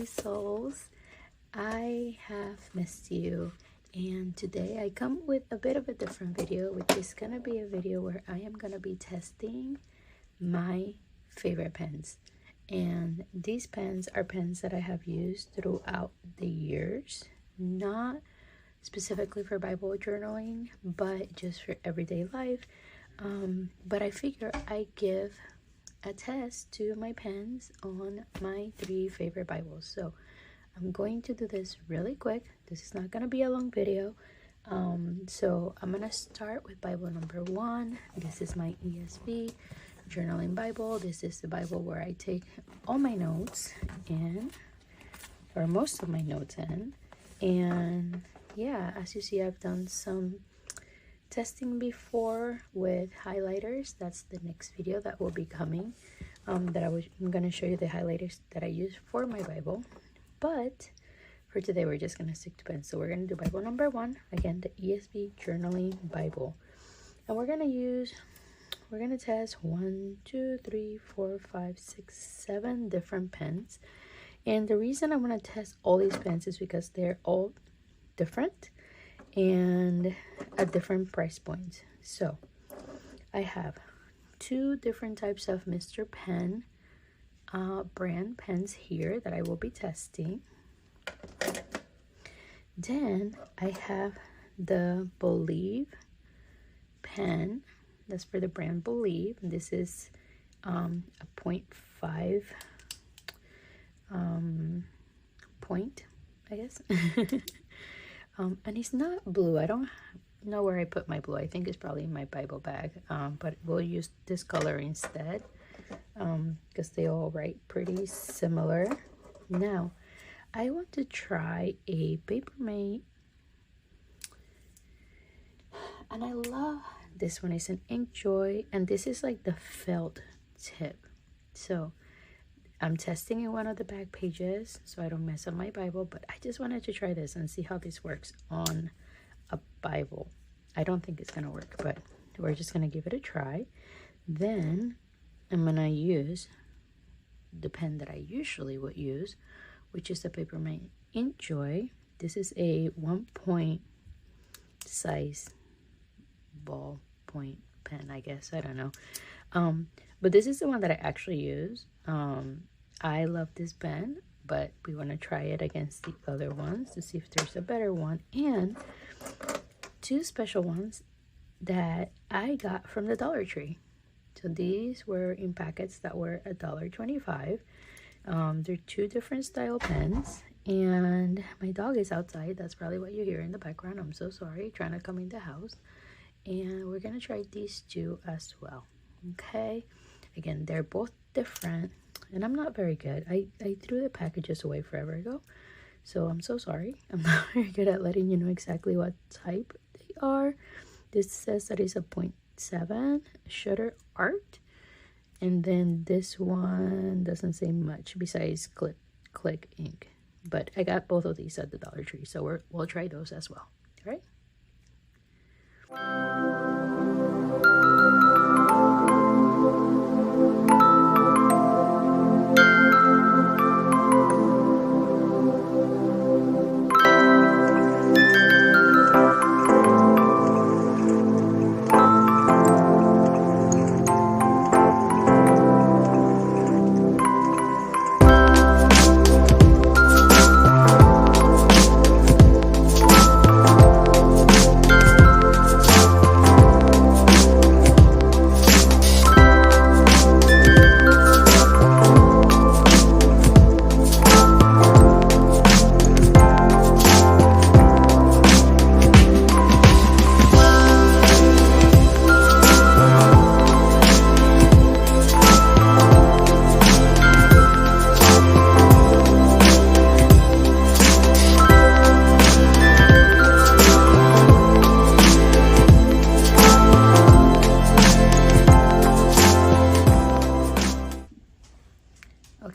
souls. I have missed you, and today I come with a bit of a different video, which is gonna be a video where I am gonna be testing my favorite pens. And these pens are pens that I have used throughout the years, not specifically for Bible journaling, but just for everyday life. But I figure I give a test to my pens on my 3 favorite Bibles. So I'm going to do this really quick. This is not going to be a long video. So I'm going to start with Bible number 1. This is my ESV journaling Bible. This is the Bible where I take all my notes in, or most of my notes in. And yeah, as you see, I've done some testing before with highlighters. That's the next video that will be coming, I'm going to show you the highlighters that I use for my Bible. But for today, we're just going to stick to pens. So we're going to do Bible number 1, again, the ESV journaling Bible. And we're going to test 1, 2, 3, 4, 5, 6, 7 different pens. And the reason I want to test all these pens is because they're all different and at different price points. So I have 2 different types of Mr. Pen brand pens here that I will be testing. Then I have the Believe pen. That's for the brand Believe. This is a 0.5 point, I guess. And it's not blue. I don't know where I put my blue. I think it's probably in my Bible bag. But we'll use this color instead, because they all write pretty similar. Now, I want to try a Papermate, and I love this one. It's an Inkjoy, and this is like the felt tip. So I'm testing in one of the back pages so I don't mess up my Bible, but I just wanted to try this and see how this works on a Bible. I don't think it's gonna work, but we're just gonna give it a try. Then I'm gonna use the pen that I usually would use, which is the Papermate Inkjoy. This is a 1-point size ballpoint pen, I guess. I don't know. But this is the one that I actually use. I love this pen, but we want to try it against the other ones to see if there's a better one. And 2 special ones that I got from the Dollar Tree. So these were in packets that were $1.25. They're 2 different style pens, and my dog is outside. That's probably what you hear in the background. I'm so sorry, trying to come in the house. And we're gonna try these 2 as well. Okay, again, they're both different, and I'm not very good. I threw the packages away forever ago, so I'm so sorry. I'm not very good at letting you know exactly what type they are. This says that it's a 0.7 shutter art, and then this one doesn't say much besides click ink. But I got both of these at the Dollar Tree, so we'll try those as well. All right.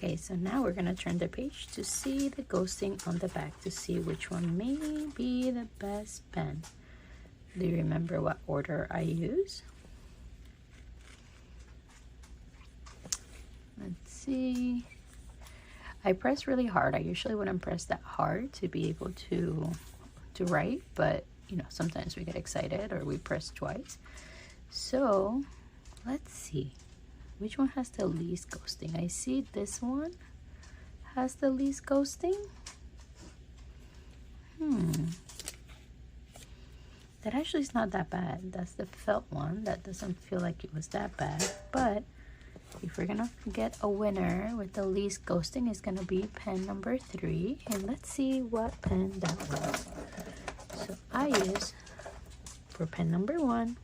Okay, so now we're gonna turn the page to see the ghosting on the back to see which one may be the best pen. Do you remember what order I use? Let's see. I press really hard. I usually wouldn't press that hard to be able to write, but you know, sometimes we get excited or we press twice. So let's see which one has the least ghosting. I see this one has the least ghosting. That actually is not that bad. That's the felt one. That doesn't feel like it was that bad. But if we're gonna get a winner with the least ghosting, it's gonna be pen number 3. And let's see what pen that was. So I use, for pen number 1,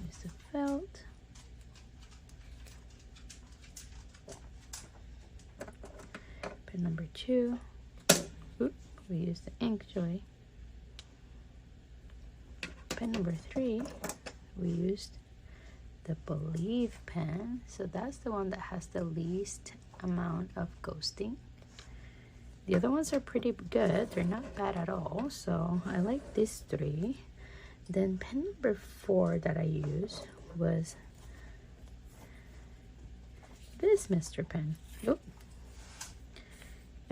use the felt. Pen number 2, we use the ink joy. Pen number 3, we used the Believe pen. So that's the one that has the least amount of ghosting. The other ones are pretty good. They're not bad at all. So I like these 3. Then pen number 4 that I used was this Mr. Pen.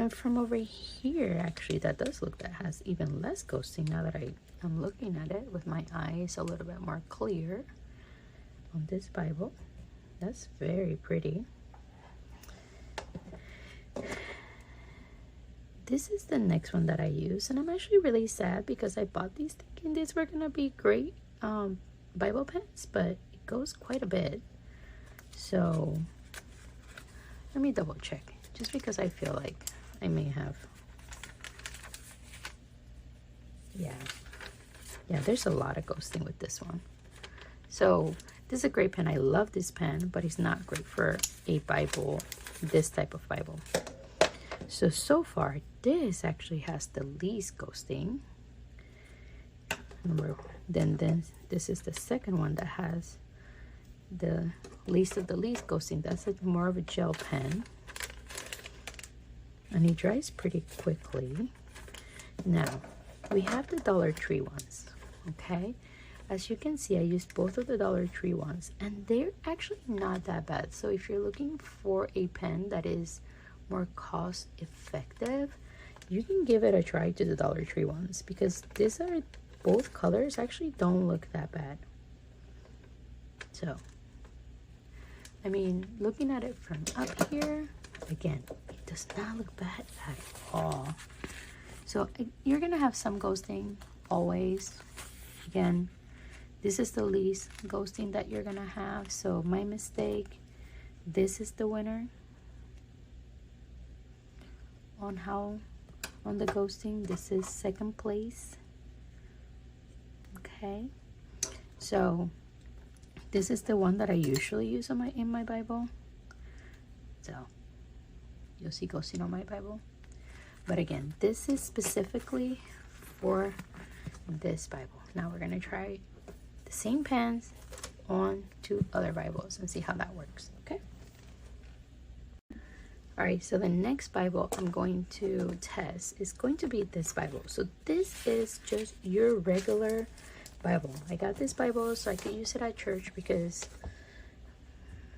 And from over here, actually, that does look, that has even less ghosting now that I'm looking at it with my eyes a little bit more clear on this Bible. That's very pretty. This is the next one that I use, and I'm actually really sad because I bought these thinking these were gonna be great Bible pens, but it goes quite a bit. So let me double check, just because I feel like I may have. Yeah, there's a lot of ghosting with this one. So this is a great pen. I love this pen, but it's not great for a Bible, this type of Bible. So far, this actually has the least ghosting. Then this is the second one that has the least of the least ghosting. That's more of a gel pen. And it dries pretty quickly. Now, we have the Dollar Tree ones, okay? As you can see, I used both of the Dollar Tree ones, and they're actually not that bad. So if you're looking for a pen that is more cost effective, you can give it a try to the Dollar Tree ones, because these are, both colors actually don't look that bad. So, I mean, looking at it from up here, again, it does not look bad at all. So you're gonna have some ghosting always. Again, this is the least ghosting that you're gonna have. So my mistake, this is the winner on the ghosting. This is second place. Okay, so this is the one that I usually use on in my Bible. So you'll see ghosting on my Bible. But again, this is specifically for this Bible. Now we're gonna try the same pens on 2 other Bibles and see how that works, okay? All right, so the next Bible I'm going to test is going to be this Bible. So this is just your regular Bible. I got this Bible so I could use it at church because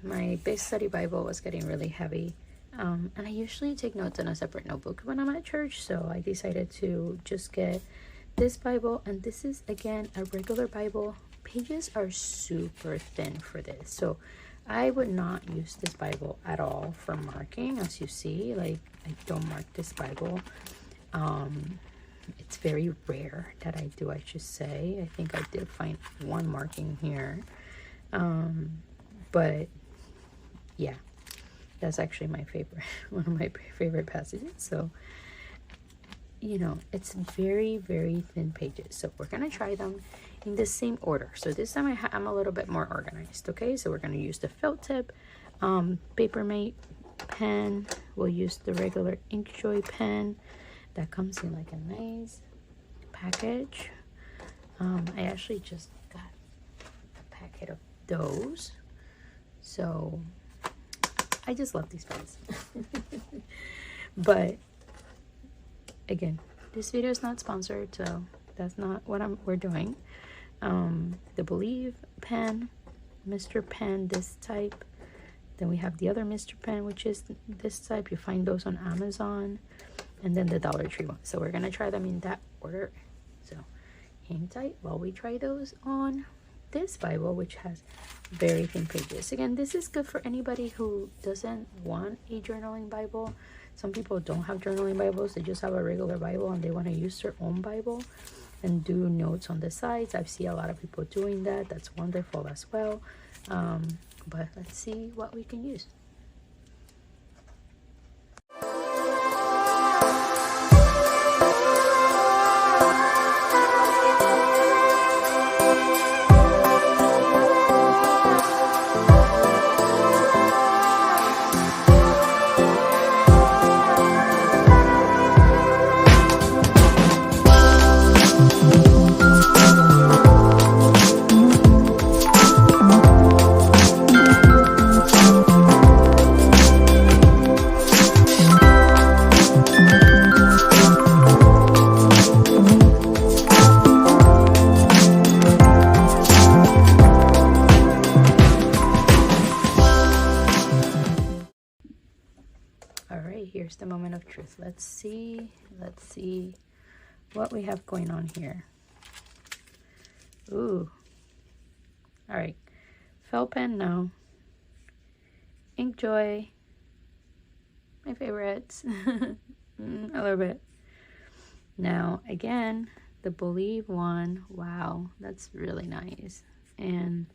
my big study Bible was getting really heavy. And I usually take notes in a separate notebook when I'm at church, so I decided to just get this Bible. And this is, again, a regular Bible. Pages are super thin for this, so I would not use this Bible at all for marking. As you see, like, I don't mark this Bible. It's very rare that I do, I should say. I think I did find one marking here, but yeah, that's actually my favorite, one of my favorite passages. So, you know, it's very, very thin pages. So we're gonna try them in the same order. So this time I'm a little bit more organized. Okay, so we're gonna use the felt tip Papermate pen. We'll use the regular Inkjoy pen that comes in like a nice package. I actually just got a packet of those, so I just love these pens. But again, this video is not sponsored, so that's not what we're doing. the Believe pen, Mr. Pen, this type. Then we have the other Mr. Pen, which is this type. You find those on Amazon. And then the Dollar Tree one. So we're gonna try them in that order. So hang tight while we try those on this Bible, which has very thin pages. Again, this is good for anybody who doesn't want a journaling Bible. Some people don't have journaling Bibles. They just have a regular Bible and they want to use their own Bible and do notes on the sides. I've seen a lot of people doing that. That's wonderful as well. But let's see what we can use. Here's the moment of truth. Let's see what we have going on here. Ooh. All right. Felt pen, no. Ink Joy, my favorites. A little bit. Now again, the Believe one. Wow, that's really nice. And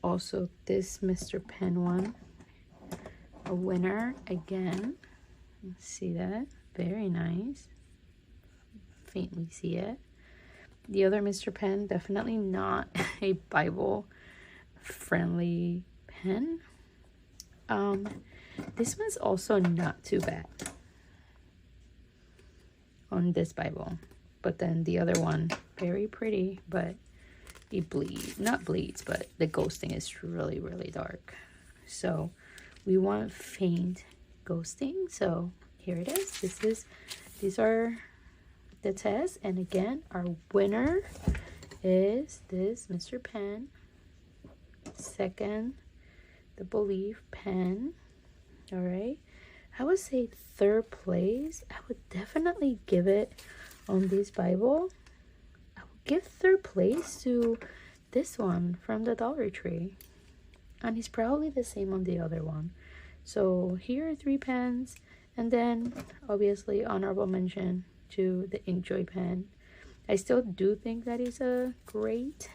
also this Mr. Pen one. A winner again. See that? Very nice. Faintly see it. The other Mr. Pen, definitely not a Bible friendly pen. This one's also not too bad on this Bible, but then the other one, very pretty, but it bleeds, but the ghosting is really, really dark. So we want faint ghosting. So here it is. These are the tests. And again, our winner is this Mr. Pen. Second, the Believe pen. All right. I would say third place. I would definitely give it on this Bible. I would give third place to this one from the Dollar Tree. And it's probably the same on the other one. So here are 3 pens, and then obviously honorable mention to the Ink Joy pen. I still do think that is a great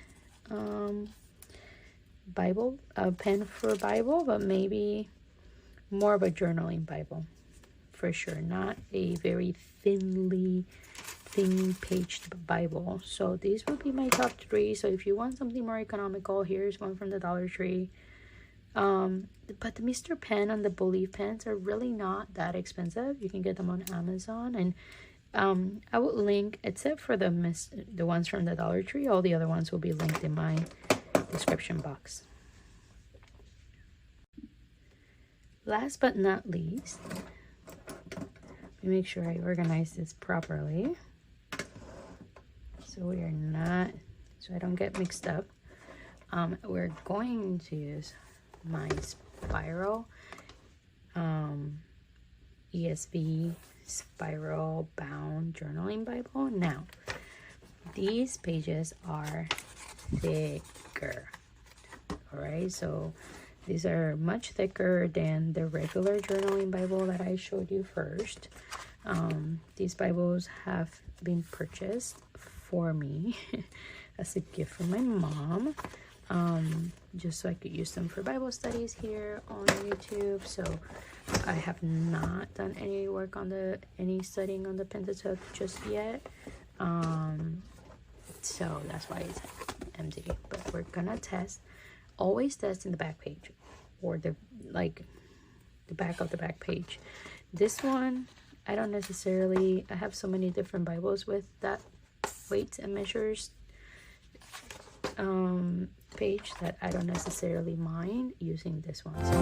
Bible pen for Bible, but maybe more of a journaling Bible for sure, not a very thin paged Bible. So these would be my top 3. So if you want something more economical, here's one from the Dollar Tree. But the Mr. Pen and the Believe pens are really not that expensive. You can get them on Amazon, and I will link, except for the ones from the Dollar Tree, all the other ones will be linked in my description box. Last but not least, let me make sure I organize this properly so I don't get mixed up. We're going to use my spiral ESV spiral bound journaling Bible. Now these pages are thicker. All right, so these are much thicker than the regular journaling Bible that I showed you first. These Bibles have been purchased for me as a gift from my mom, just so I could use them for Bible studies here on YouTube. So I have not done any work on any studying on the Pentateuch just yet. So that's why it's empty. But we're gonna test. Always test in the back page, or the back of the back page. This one, I don't necessarily. I have so many different Bibles with that weights and measures page that I don't necessarily mind using this one. So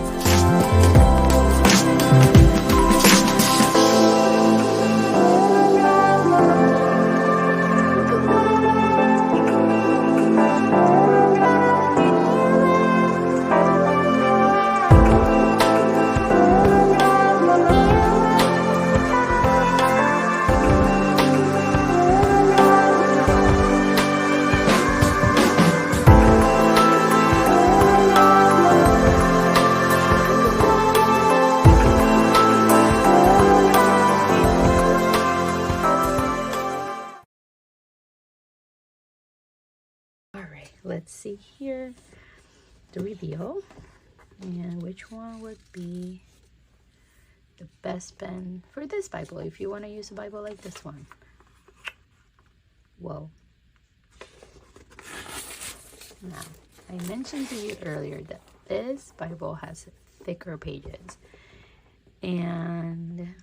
let's see here the reveal and which one would be the best pen for this Bible if you want to use a Bible like this one. Whoa. Now, I mentioned to you earlier that this Bible has thicker pages, and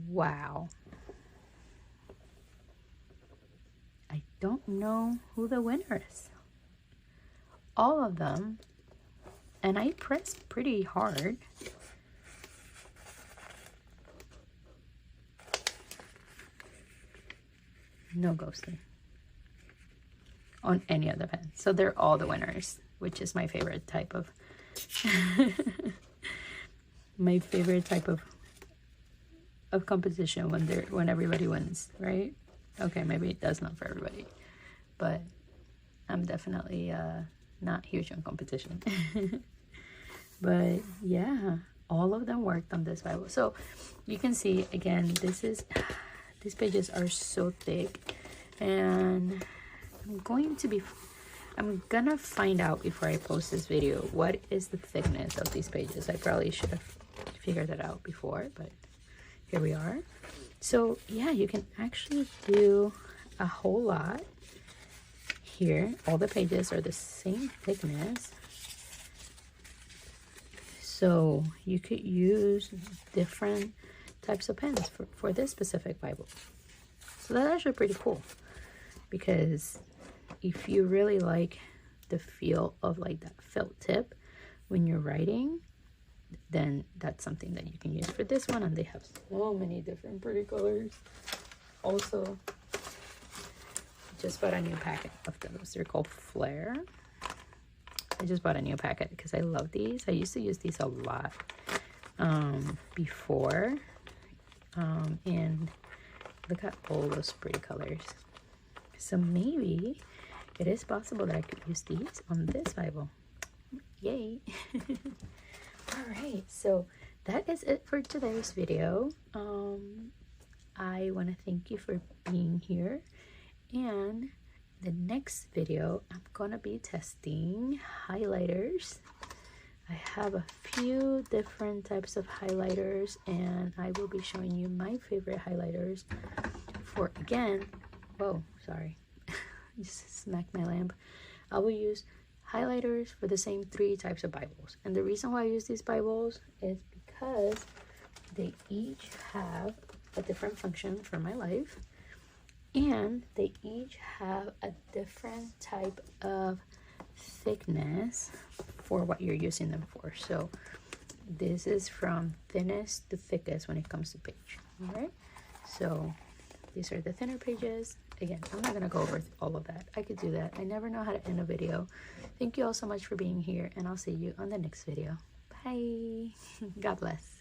wow, I don't know who the winner is. All of them, and I pressed pretty hard. No ghosting on any of the pens. So they're all the winners, which is my favorite type of my favorite type of competition when everybody wins, right? Okay, maybe that's not for everybody, but I'm definitely not huge on competition. But yeah, all of them worked on this Bible. So you can see again, these pages are so thick, and I'm gonna find out before I post this video what is the thickness of these pages. I probably should have figured that out before, but here we are. So yeah, you can actually do a whole lot here. All the pages are the same thickness, so you could use different types of pens for this specific Bible. So that's actually pretty cool, because if you really like the feel of like that felt tip when you're writing, then that's something that you can use for this one. And they have so many different pretty colors. Also, just bought a new packet of those. They're called Flare. I just bought a new packet because I love these. I used to use these a lot before, and look at all those pretty colors. So maybe it is possible that I could use these on this Bible. Yay. All right, so that is it for today's video. I want to thank you for being here, and the next video I'm gonna be testing highlighters. I have a few different types of highlighters, and I will be showing you my favorite highlighters for, again, whoa, sorry, just smacked my lamp. I will use highlighters for the same 3 types of Bibles, and the reason why I use these Bibles is because they each have a different function for my life, and they each have a different type of thickness for what you're using them for. So this is from thinnest to thickest when it comes to page. All right, so these are the thinner pages. Again, I'm not gonna go over all of that. I could do that. I never know how to end a video. Thank you all so much for being here, and I'll see you on the next video. Bye. God bless.